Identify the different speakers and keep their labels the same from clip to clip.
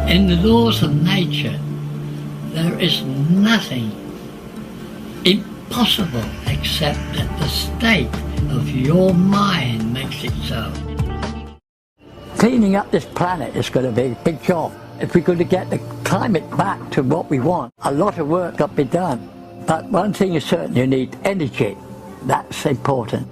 Speaker 1: In the laws of nature, there is nothing impossible except that the state of your mind makes it so. Cleaning up this planet is going to be a big job. If we're going to get the climate back to what we want, a lot of work got to be done. But one thing is certain, you need energy. That's important.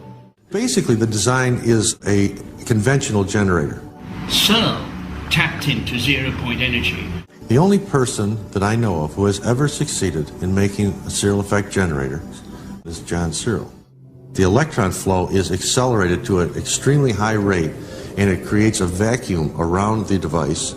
Speaker 2: Basically, the design is a conventional generator.
Speaker 3: Searl tapped into zero-point energy.
Speaker 2: The only person that I know of who has ever succeeded in making a Searl effect generator is John Searl. The electron flow is accelerated to an extremely high rate, and it creates a vacuum around the device.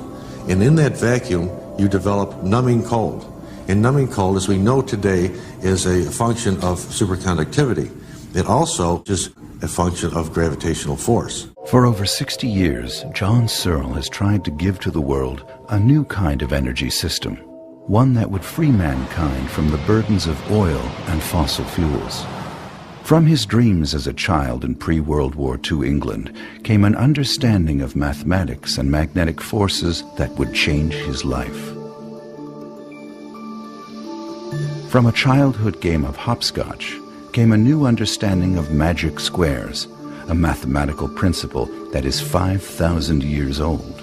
Speaker 2: And in that vacuum, you develop numbing cold. And numbing cold, as we know today, is a function of superconductivity. It also is a function of gravitational force.
Speaker 4: For over 60 years, John Searl has tried to give to the world a new kind of energy system, one that would free mankind from the burdens of oil and fossil fuels. From his dreams as a child in pre-World War II England came an understanding of mathematics and magnetic forces that would change his life. From a childhood game of hopscotch came a new understanding of magic squares, a mathematical principle that is 5,000 years old.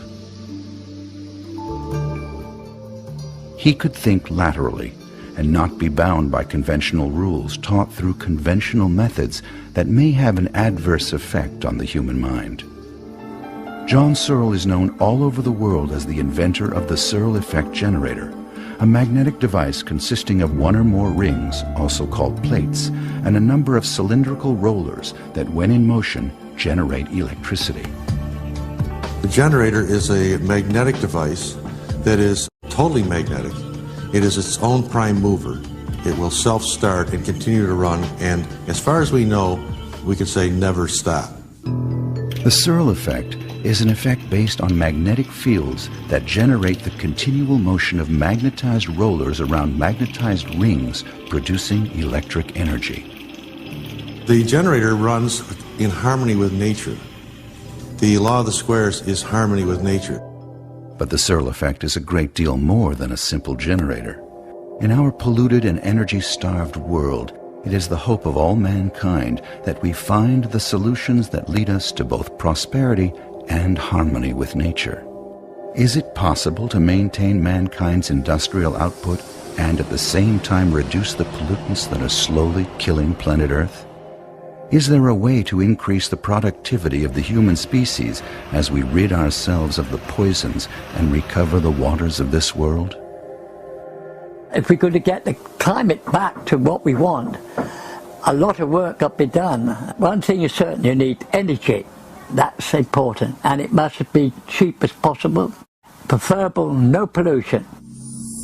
Speaker 4: He could think laterally and not be bound by conventional rules taught through conventional methods that may have an adverse effect on the human mind. John Searl is known all over the world as the inventor of the Searl effect generator, a magnetic device consisting of one or more rings, also called plates, and a number of cylindrical rollers that, when in motion, generate electricity.
Speaker 2: The generator is a magnetic device that is totally magnetic. It is its own prime mover. It will self-start and continue to run, and as far as we know, we could say never stop.
Speaker 4: The Searl effect is an effect based on magnetic fields that generate the continual motion of magnetized rollers around magnetized rings, producing electric energy.
Speaker 2: The generator runs in harmony with nature. The law of the squares is harmony with nature.
Speaker 4: But the Searl effect is a great deal more than a simple generator. In our polluted and energy-starved world, it is the hope of all mankind that we find the solutions that lead us to both prosperity and harmony with nature. Is it possible to maintain mankind's industrial output and at the same time reduce the pollutants that are slowly killing planet Earth? Is there a way to increase the productivity of the human species as we rid ourselves of the poisons and recover the waters of this world?
Speaker 1: If we're going to get the climate back to what we want, a lot of work got to be done. One thing is certain, you need energy. That's important, and it must be cheap as possible. Preferable, no pollution.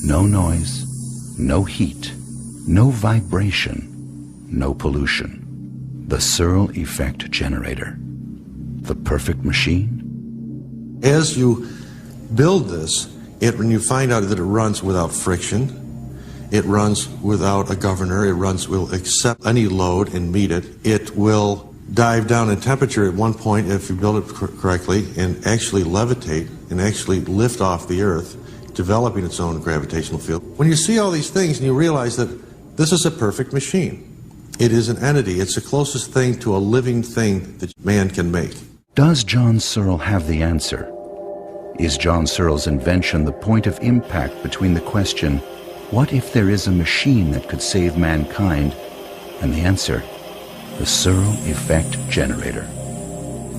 Speaker 4: No noise, no heat, no vibration, no pollution. The Searl effect generator. The perfect machine?
Speaker 2: As you build this, when you find out that it runs without friction, it runs without a governor, will accept any load and meet it. It will dive down in temperature at one point if you build it correctly and actually levitate and actually lift off the Earth, developing its own gravitational field. When you see all these things and you realize that this is a perfect machine. It is an entity. It's the closest thing to a living thing that man can make.
Speaker 4: Does John Searl have the answer? Is John Searl's invention the point of impact between the question, what if there is a machine that could save mankind, and the answer, the Searl effect generator?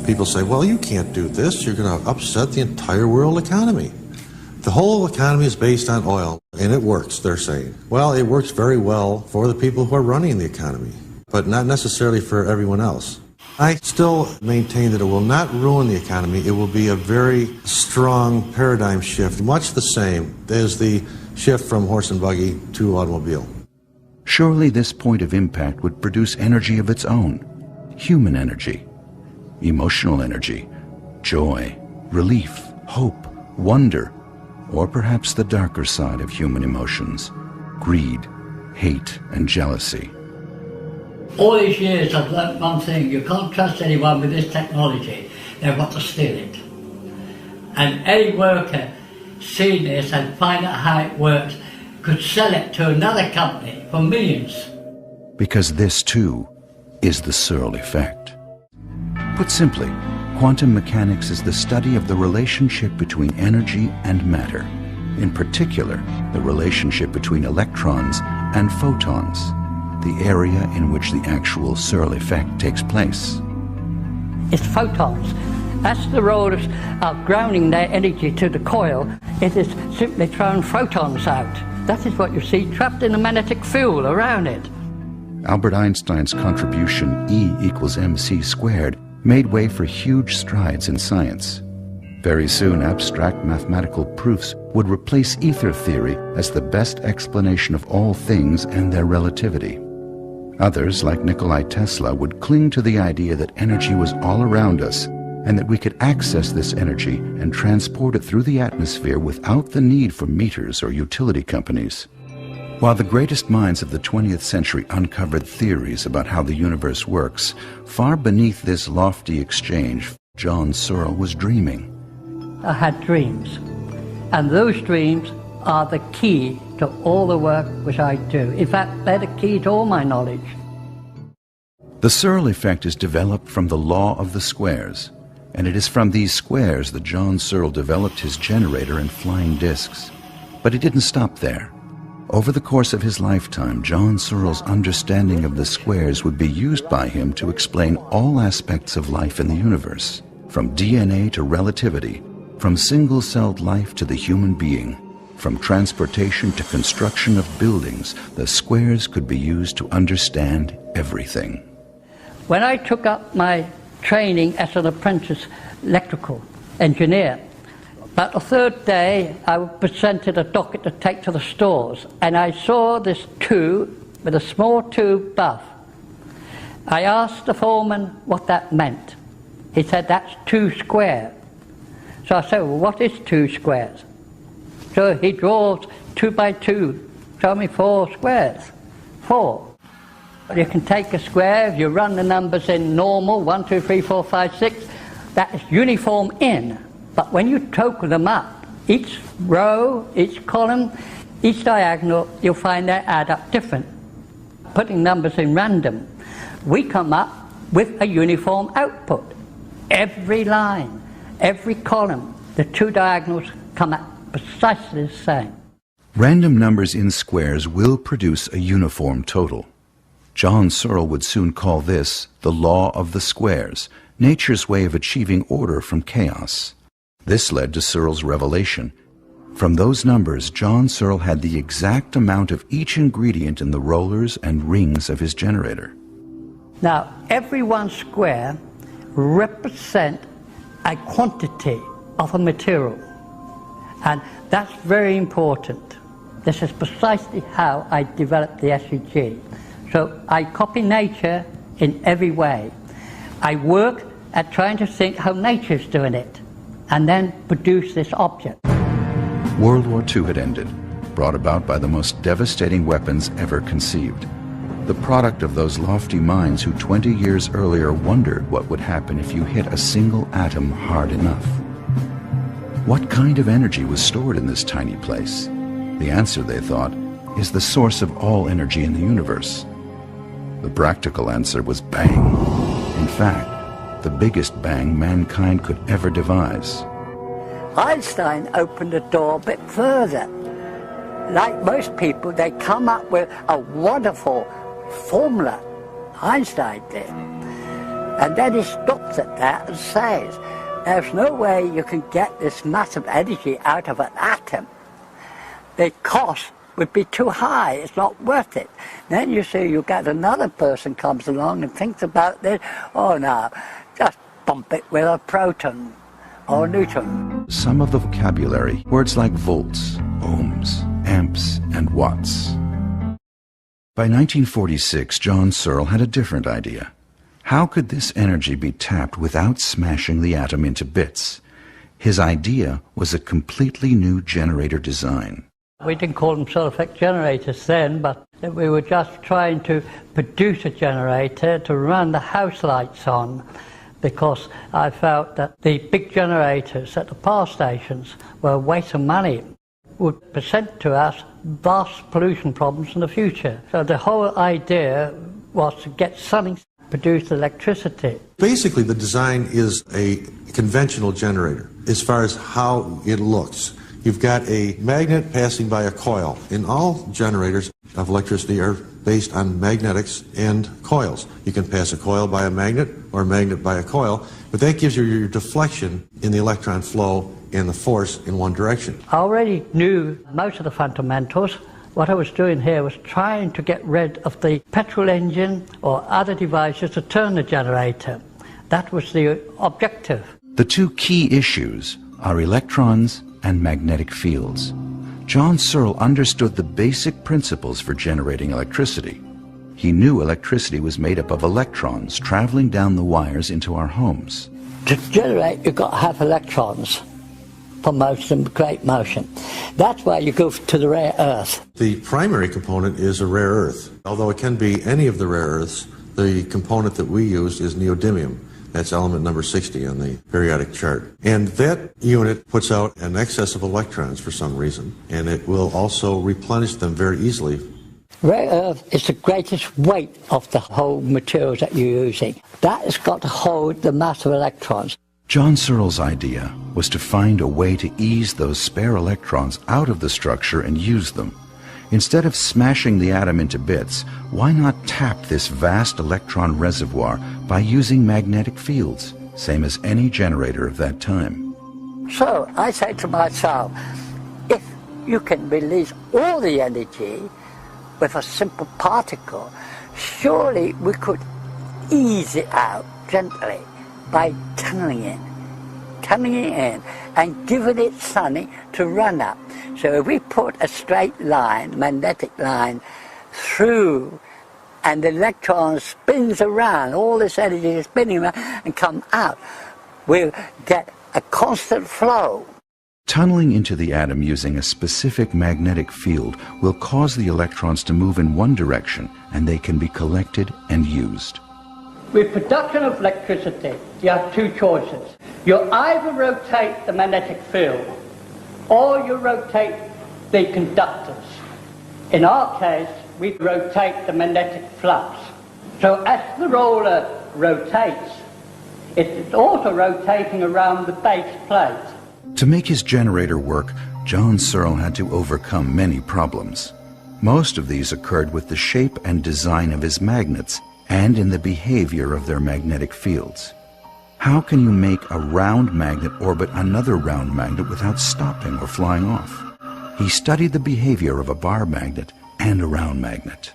Speaker 2: People say, well, you can't do this. You're going to upset the entire world economy. The whole economy is based on oil, and it works, they're saying. Well, it works very well for the people who are running the economy, but not necessarily for everyone else. I still maintain that it will not ruin the economy. It will be a very strong paradigm shift, much the same as the shift from horse and buggy to automobile.
Speaker 4: Surely this point of impact would produce energy of its own, human energy, emotional energy, joy, relief, hope, wonder, or perhaps the darker side of human emotions, greed, hate, and jealousy.
Speaker 1: All these years I've learnt one thing: you can't trust anyone with this technology. They've got to steal it. And any worker seen this and find out how it works could sell it to another company for millions.
Speaker 4: Because this, too, is the Searl effect. Put simply, quantum mechanics is the study of the relationship between energy and matter. In particular, the relationship between electrons and photons, the area in which the actual Searl effect takes place.
Speaker 1: It's photons. That's the role of grounding their energy to the coil. It is simply throwing photons out. That is what you see trapped in the magnetic field around it.
Speaker 4: Albert Einstein's contribution E equals mc squared made way for huge strides in science. Very soon, abstract mathematical proofs would replace ether theory as the best explanation of all things and their relativity. Others, like Nikola Tesla, would cling to the idea that energy was all around us and that we could access this energy and transport it through the atmosphere without the need for meters or utility companies. While the greatest minds of the 20th century uncovered theories about how the universe works, far beneath this lofty exchange, John Searl was dreaming.
Speaker 1: I had dreams, and those dreams are the key to all the work which I do. In fact, they're the key to all my knowledge.
Speaker 4: The Searl effect is developed from the law of the squares, and it is from these squares that John Searl developed his generator and flying discs. But he didn't stop there. Over the course of his lifetime, John Searl's understanding of the squares would be used by him to explain all aspects of life in the universe, from DNA to relativity, from single-celled life to the human being. From transportation to construction of buildings, the squares could be used to understand everything.
Speaker 1: When I took up my training as an apprentice electrical engineer, about the third day I was presented a docket to take to the stores, and I saw this tube with a small tube buff. I asked the foreman what that meant. He said, "That's 2 square." So I said, "Well, what is 2 squares?" So he draws 2 by 2, show me 4 squares. 4. You can take a square, if you run the numbers in normal, 1, 2, 3, 4, 5, 6, that is uniform in. But when you total them up, each row, each column, each diagonal, you'll find they add up different. Putting numbers in random, we come up with a uniform output. Every line, every column, the 2 diagonals come out precisely the same.
Speaker 4: Random numbers in squares will produce a uniform total. John Searl would soon call this the law of the squares, nature's way of achieving order from chaos. This led to Searl's revelation. From those numbers, John Searl had the exact amount of each ingredient in the rollers and rings of his generator.
Speaker 1: Now, every 1 square represents a quantity of a material. And that's very important. This is precisely how I developed the SEG. So I copy nature in every way. I work at trying to think how nature's doing it, and then produce this object.
Speaker 4: World War II had ended, brought about by the most devastating weapons ever conceived. The product of those lofty minds who 20 years earlier wondered what would happen if you hit a single atom hard enough. What kind of energy was stored in this tiny place? The answer, they thought, is the source of all energy in the universe. The practical answer was bang. In fact, the biggest bang mankind could ever devise.
Speaker 1: Einstein opened the door a bit further. Like most people, they come up with a wonderful formula. Einstein did. And then he stops at that and says, there's no way you can get this massive energy out of an atom. The cost would be too high. It's not worth it. Then you see you get another person comes along and thinks about this. Oh no, just bump it with a proton or a neutron.
Speaker 4: Some of the vocabulary, words like volts, ohms, amps, and watts. By 1946, John Searl had a different idea. How could this energy be tapped without smashing the atom into bits? His idea was a completely new generator design.
Speaker 1: We didn't call them Searl effect generators then, but we were just trying to produce a generator to run the house lights on. because I felt that the big generators at the power stations were a waste of money, would present to us vast pollution problems in the future. So the whole idea was to get something to produce electricity.
Speaker 2: Basically, the design is a conventional generator as far as how it looks. You've got a magnet passing by a coil. In all generators of electricity are based on magnetics and coils. You can pass a coil by a magnet or a magnet by a coil, but that gives you your deflection in the electron flow and the force in one direction.
Speaker 1: I already knew most of the fundamentals. What I was doing here was trying to get rid of the petrol engine or other devices to turn the generator. That was the objective.
Speaker 4: The two key issues are electrons and magnetic fields. John Searl understood the basic principles for generating electricity. He knew electricity was made up of electrons traveling down the wires into our homes.
Speaker 1: To generate, you've got to have electrons for motion, great motion. That's why you go to the rare earth.
Speaker 2: The primary component is a rare earth. Although it can be any of the rare earths, the component that we use is neodymium. That's element number 60 on the periodic chart. And that unit puts out an excess of electrons for some reason, and it will also replenish them very easily.
Speaker 1: Rare earth is the greatest weight of the whole materials that you're using. That has got to hold the mass of electrons.
Speaker 4: John Searl's idea was to find a way to ease those spare electrons out of the structure and use them. Instead of smashing the atom into bits, why not tap this vast electron reservoir by using magnetic fields, same as any generator of that time?
Speaker 1: So I say to myself, if you can release all the energy with a simple particle, surely we could ease it out gently by tunneling it in and giving it something to run up. So if we put a straight line, magnetic line, through, and the electron spins around, all this energy is spinning around and come out, we'll get a constant flow.
Speaker 4: Tunneling into the atom using a specific magnetic field will cause the electrons to move in one direction, and they can be collected and used.
Speaker 1: With production of electricity, you have two choices. You either rotate the magnetic field or you rotate the conductors. In our case, we rotate the magnetic flux. So as the roller rotates, it's also rotating around the base plate.
Speaker 4: To make his generator work, John Searl had to overcome many problems. Most of these occurred with the shape and design of his magnets and in the behavior of their magnetic fields. How can you make a round magnet orbit another round magnet without stopping or flying off? He studied the behavior of a bar magnet and a round magnet.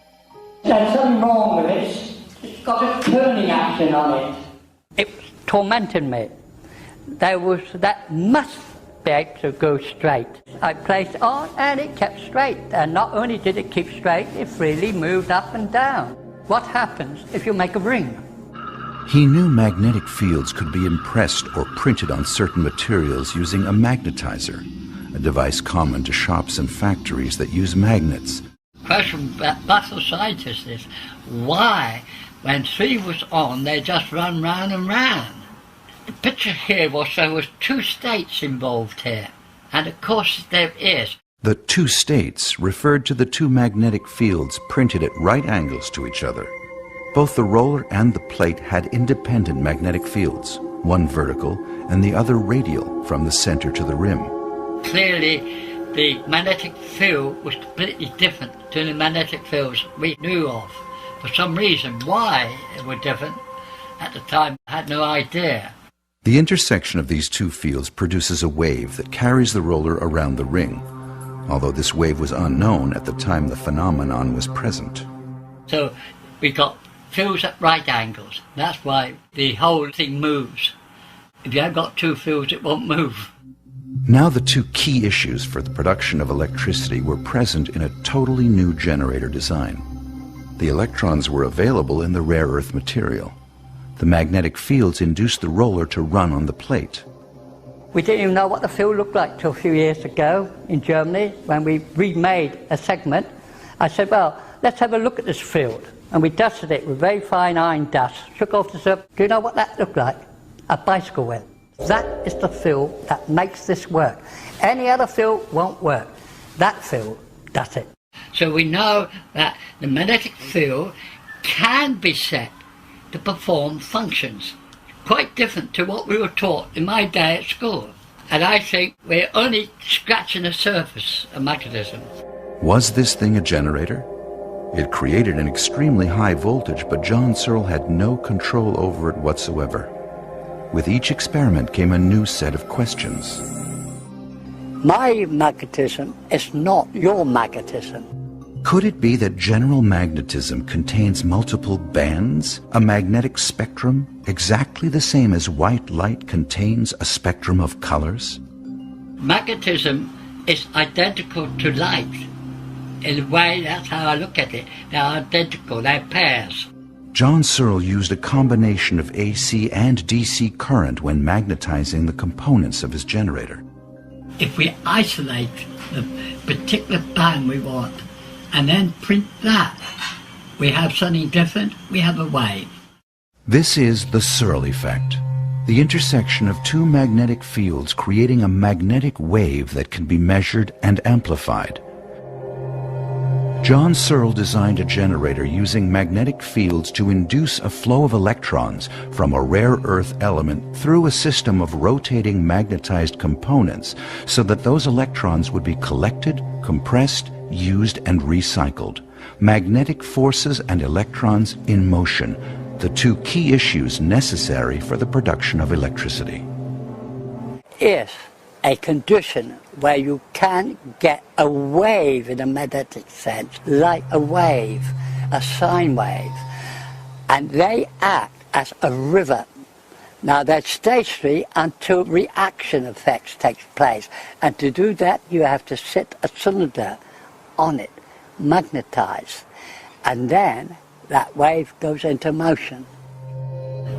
Speaker 1: There's something wrong with this. It's got a turning action on it. It tormented me. That must be able to go straight. I placed it on and it kept straight. And not only did it keep straight, it freely moved up and down. What happens if you make a ring?
Speaker 4: He knew magnetic fields could be impressed or printed on certain materials using a magnetizer, a device common to shops and factories that use magnets.
Speaker 1: The question about the scientists is why, when 3 was on, they just run round and round? The picture here was there was 2 states involved here, and of course there is.
Speaker 4: The 2 states referred to the 2 magnetic fields printed at right angles to each other. Both the roller and the plate had independent magnetic fields, one vertical and the other radial from the center to the rim.
Speaker 1: Clearly, the magnetic field was completely different to the magnetic fields we knew of. For some reason, why they were different, at the time I had no idea.
Speaker 4: The intersection of these 2 fields produces a wave that carries the roller around the ring, although this wave was unknown at the time the phenomenon was present.
Speaker 1: So we got fields at right angles. That's why the whole thing moves. If you haven't got 2 fields, it won't move.
Speaker 4: Now the 2 key issues for the production of electricity were present in a totally new generator design. The electrons were available in the rare earth material. The magnetic fields induced the roller to run on the plate.
Speaker 1: We didn't even know what the field looked like till a few years ago in Germany when we remade a segment. I said, well, let's have a look at this field. And we dusted it with very fine iron dust, shook off the surface. Do you know what that looked like? a bicycle with. That is the field that makes this work. Any other field won't work. That field does it.
Speaker 3: So we know that the magnetic field can be set to perform functions quite different to what we were taught in my day at school. And I think we're only scratching the surface of magnetism.
Speaker 4: Was this thing a generator? It created an extremely high voltage, but John Searl had no control over it whatsoever. With each experiment came a new set of questions.
Speaker 1: My magnetism is not your magnetism.
Speaker 4: Could it be that general magnetism contains multiple bands, a magnetic spectrum, exactly the same as white light contains a spectrum of colors?
Speaker 3: Magnetism is identical to light. In a way, that's how I look at it. They're identical, they're pairs.
Speaker 4: John Searl used a combination of AC and DC current when magnetizing the components of his generator.
Speaker 3: If we isolate the particular band we want and then print that, we have something different, we have a wave.
Speaker 4: This is the Searl effect, the intersection of two magnetic fields creating a magnetic wave that can be measured and amplified. John Searl designed a generator using magnetic fields to induce a flow of electrons from a rare earth element through a system of rotating magnetized components so that those electrons would be collected, compressed, used, and recycled. Magnetic forces and electrons in motion, the two key issues necessary for the production of electricity.
Speaker 1: Is a condition where you can get a wave in a magnetic sense, like a wave, a sine wave, and they act as a river. Now they're stationary until reaction effects takes place, and to do that you have to sit a cylinder on it, magnetized, and then that wave goes into motion.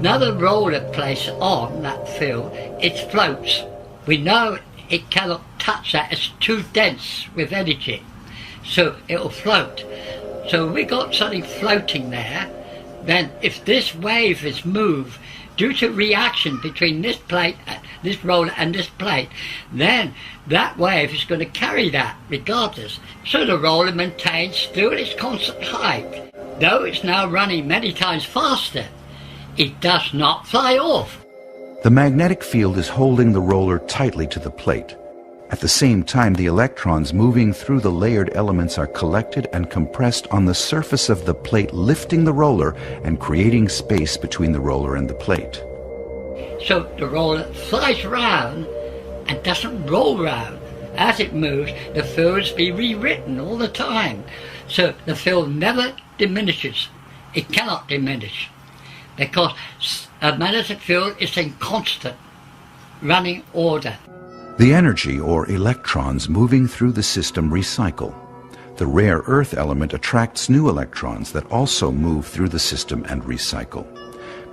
Speaker 3: Now the roller placed on that field, it floats. We know it cannot touch that, it's too dense with energy, so it will float. So we got something floating there, then if this wave is moved due to reaction between this plate, this roller and this plate, then that wave is going to carry that regardless. So the roller maintains still its constant height. Though it's now running many times faster, it does not fly off.
Speaker 4: The magnetic field is holding the roller tightly to the plate. At the same time, the electrons moving through the layered elements are collected and compressed on the surface of the plate, lifting the roller and creating space between the roller and the plate.
Speaker 3: So the roller flies round and doesn't roll round. As it moves, the fields be rewritten all the time. So the field never diminishes. It cannot diminish, because a magnetic field is in constant running order.
Speaker 4: The energy, or electrons, moving through the system recycle. The rare earth element attracts new electrons that also move through the system and recycle.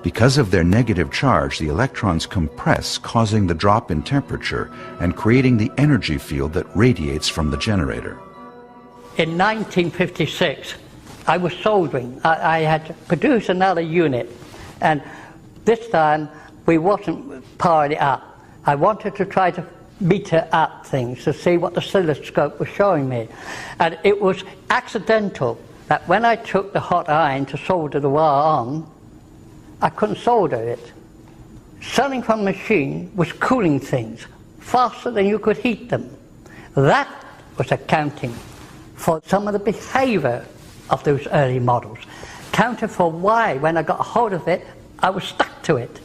Speaker 4: Because of their negative charge, the electrons compress, causing the drop in temperature and creating the energy field that radiates from the generator.
Speaker 1: In 1956, I was soldering. I had to produce another unit, and this time we wasn't powering it up. I wanted to try to meter up things to see what the oscilloscope was showing me. And it was accidental that when I took the hot iron to solder the wire on, I couldn't solder it. Something from the machine was cooling things faster than you could heat them. That was accounting for some of the behavior of those early models. Counted for why, when I got a hold of it, I was stuck to it.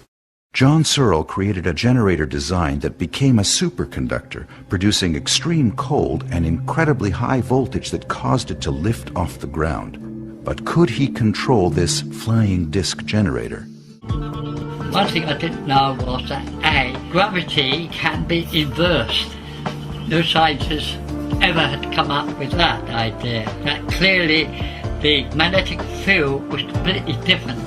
Speaker 4: John Searl created a generator design that became a superconductor, producing extreme cold and incredibly high voltage that caused it to lift off the ground. But could he control this flying disc generator?
Speaker 3: One thing I didn't know was that gravity can be inversed. No scientists ever had come up with that idea. That clearly the magnetic field was completely different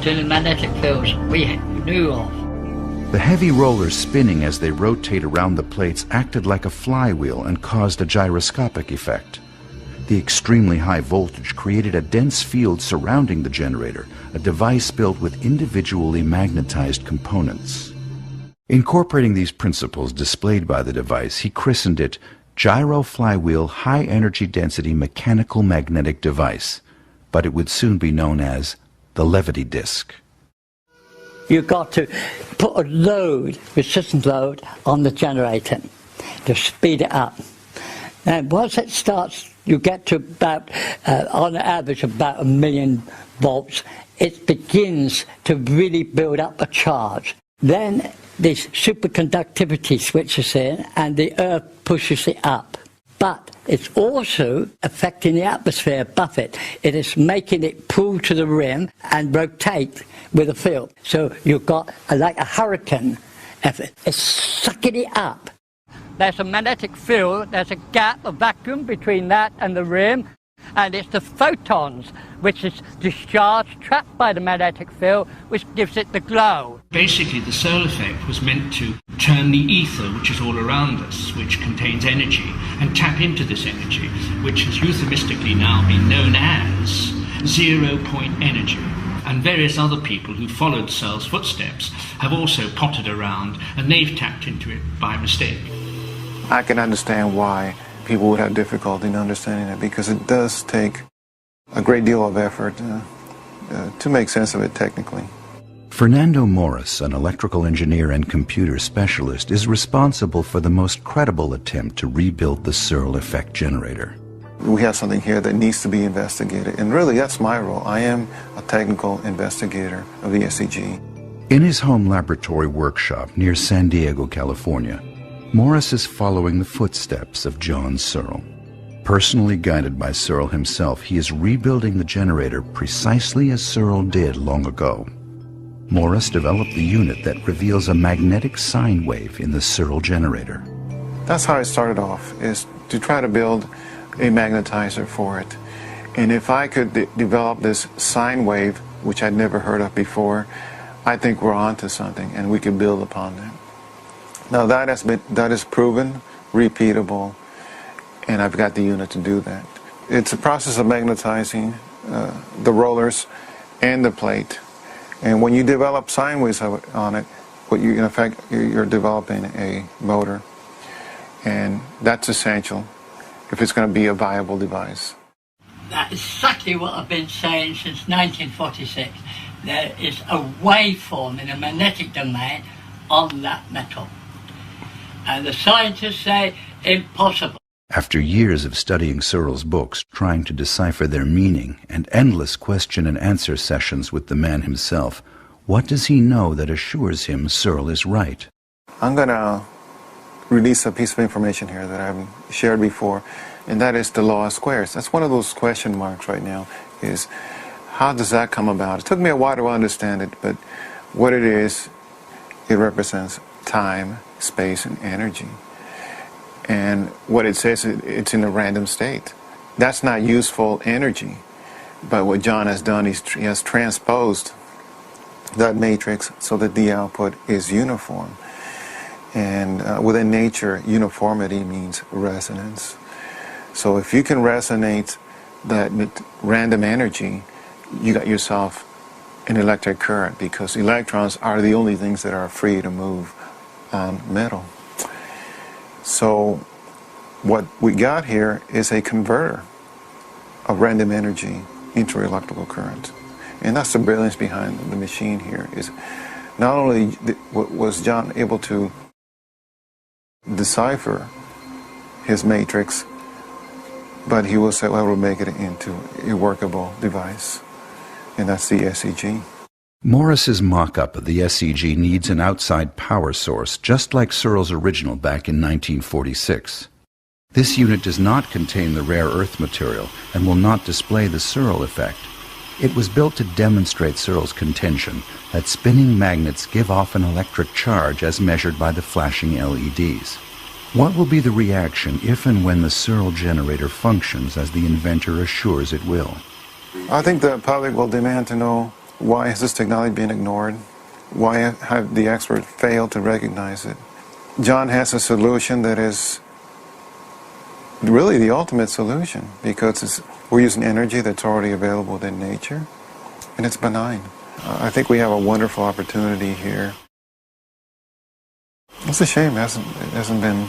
Speaker 3: to the magnetic fields we knew of.
Speaker 4: The heavy rollers spinning as they rotate around the plates acted like a flywheel and caused a gyroscopic effect. The extremely high voltage created a dense field surrounding the generator, a device built with individually magnetized components. Incorporating these principles displayed by the device, he christened it Gyro Flywheel High Energy Density Mechanical Magnetic Device, but it would soon be known as the Levity Disc.
Speaker 1: You've got to put a load, resistance load, on the generator to speed it up. And once it starts, you get to about, on average, about 1 million volts. It begins to really build up a charge. Then this superconductivity switches in and the earth pushes it up. But it's also affecting the atmosphere above it. It is making it pull to the rim and rotate with a field. So you've got like a hurricane effort. It's sucking it up. There's a magnetic field, there's a gap, a vacuum between that and the rim, and it's the photons which is discharged, trapped by the magnetic field, which gives it the glow.
Speaker 5: Basically, the Searl effect was meant to turn the ether, which is all around us, which contains energy, and tap into this energy, which has euphemistically now been known as zero-point energy. And various other people who followed Searl's footsteps have also potted around, and they've tapped into it by mistake.
Speaker 6: I can understand why people would have difficulty in understanding it, because it does take a great deal of effort to make sense of it technically.
Speaker 4: Fernando Morris, an electrical engineer and computer specialist, is responsible for the most credible attempt to rebuild the Searl effect generator.
Speaker 6: We have something here that needs to be investigated, and really that's my role. I am a technical investigator of the SEG.
Speaker 4: In his home laboratory workshop near San Diego, California, Morris is following the footsteps of John Searl. Personally guided by Searl himself, he is rebuilding the generator precisely as Searl did long ago. Morris developed the unit that reveals a magnetic sine wave in the Searl generator.
Speaker 6: That's how I started off, is to try to build a magnetizer for it. And if I could develop this sine wave, which I'd never heard of before, I think we're onto something, and we could build upon that. Now that is proven, repeatable, and I've got the unit to do that. It's a process of magnetizing the rollers and the plate, and when you develop sine waves on it, what you in effect you're developing a motor, and that's essential if it's going to be a viable device.
Speaker 3: That's exactly what I've been saying since 1946. There is a waveform in the magnetic domain on that metal. And the scientists say impossible.
Speaker 4: After years of studying Searl's books, trying to decipher their meaning, and endless question and answer sessions with the man himself, what does he know that assures him Searl is right?
Speaker 6: I'm going to release a piece of information here that I haven't shared before, and that is the law of squares. That's one of those question marks right now, is how does that come about? It took me a while to understand it, but what it is, it represents time, space, and energy. And what it says, it's in a random state. That's not useful energy. But what John has done is he has transposed that matrix so that the output is uniform. And within nature, uniformity means resonance. So if you can resonate that random energy, you got yourself an electric current, because electrons are the only things that are free to move on metal. So what we got here is a converter of random energy into electrical current. And that's the brilliance behind the machine here, is not only was John able to decipher his matrix, but he was able to make it into a workable device, and that's the SEG.
Speaker 4: Morris's mock-up of the SEG needs an outside power source, just like Searl's original back in 1946. This unit does not contain the rare earth material and will not display the Searl effect. It was built to demonstrate Searl's contention that spinning magnets give off an electric charge as measured by the flashing LEDs. What will be the reaction if and when the Searl generator functions as the inventor assures it will?
Speaker 6: I think the public will demand to know, why has this technology been ignored? Why have the experts failed to recognize it? John has a solution that is really the ultimate solution, because we're using energy that's already available within nature, and it's benign. I think we have a wonderful opportunity here. It's a shame it hasn't been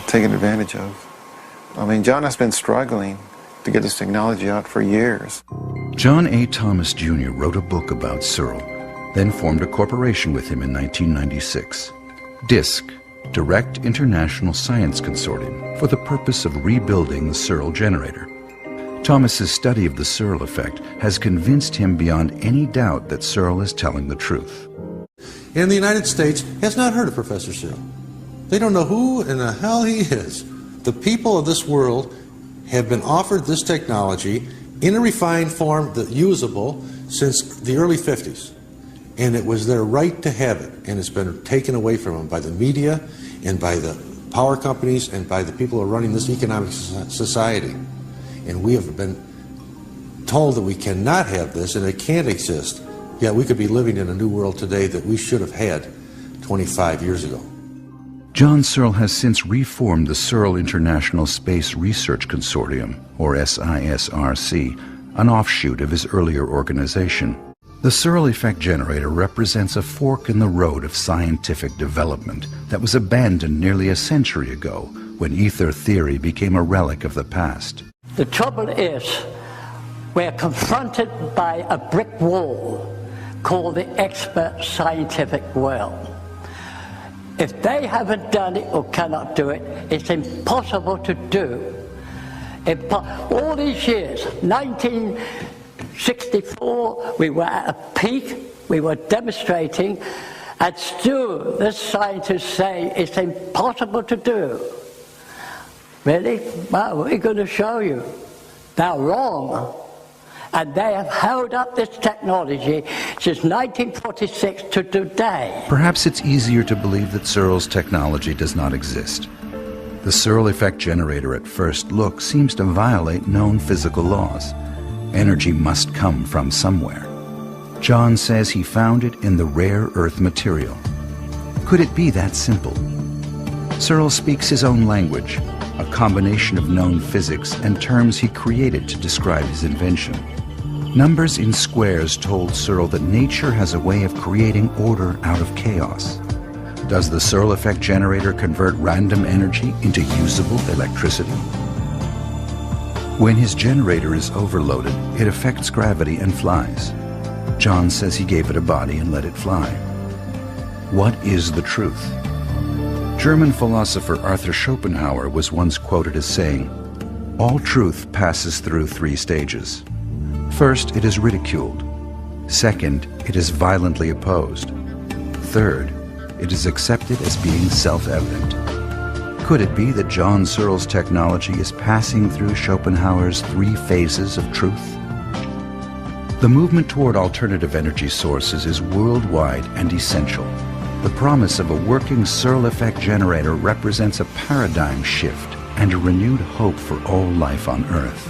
Speaker 6: taken advantage of. I mean, John has been struggling to get this technology out for years.
Speaker 4: John A. Thomas Jr. wrote a book about Searl, then formed a corporation with him in 1996. DISC, Direct International Science Consortium, for the purpose of rebuilding the Searl generator. Thomas's study of the Searl effect has convinced him beyond any doubt that Searl is telling the truth.
Speaker 2: And the United States has not heard of Professor Searl. They don't know who in the hell he is. The people of this world have been offered this technology in a refined form, that's usable, since the early 50s. And it was their right to have it, and it's been taken away from them by the media and by the power companies and by the people who are running this economic society. And we have been told that we cannot have this and it can't exist. Yet we could be living in a new world today that we should have had 25 years ago.
Speaker 4: John Searl has since reformed the Searl International Space Research Consortium, or SISRC, an offshoot of his earlier organization. The Searl effect generator represents a fork in the road of scientific development that was abandoned nearly a century ago when ether theory became a relic of the past.
Speaker 1: The trouble is, we're confronted by a brick wall called the expert scientific world. If they haven't done it or cannot do it, it's impossible to do. All these years, 1964, we were at a peak, we were demonstrating, and still the scientists say it's impossible to do. Really? Well, we're going to show you. They're wrong. And they have held up this technology since 1946 to today.
Speaker 4: Perhaps it's easier to believe that Searl's technology does not exist. The Searl effect generator at first look seems to violate known physical laws. Energy must come from somewhere. John says he found it in the rare earth material. Could it be that simple? Searl speaks his own language, a combination of known physics and terms he created to describe his invention. Numbers in squares told Searl that nature has a way of creating order out of chaos. Does the Searl effect generator convert random energy into usable electricity? When his generator is overloaded, it affects gravity and flies. John says he gave it a body and let it fly. What is the truth? German philosopher Arthur Schopenhauer was once quoted as saying, "All truth passes through 3 stages. First, it is ridiculed. Second, it is violently opposed. Third, it is accepted as being self-evident." Could it be that John Searl's technology is passing through Schopenhauer's 3 phases of truth? The movement toward alternative energy sources is worldwide and essential. The promise of a working Searl effect generator represents a paradigm shift and a renewed hope for all life on Earth.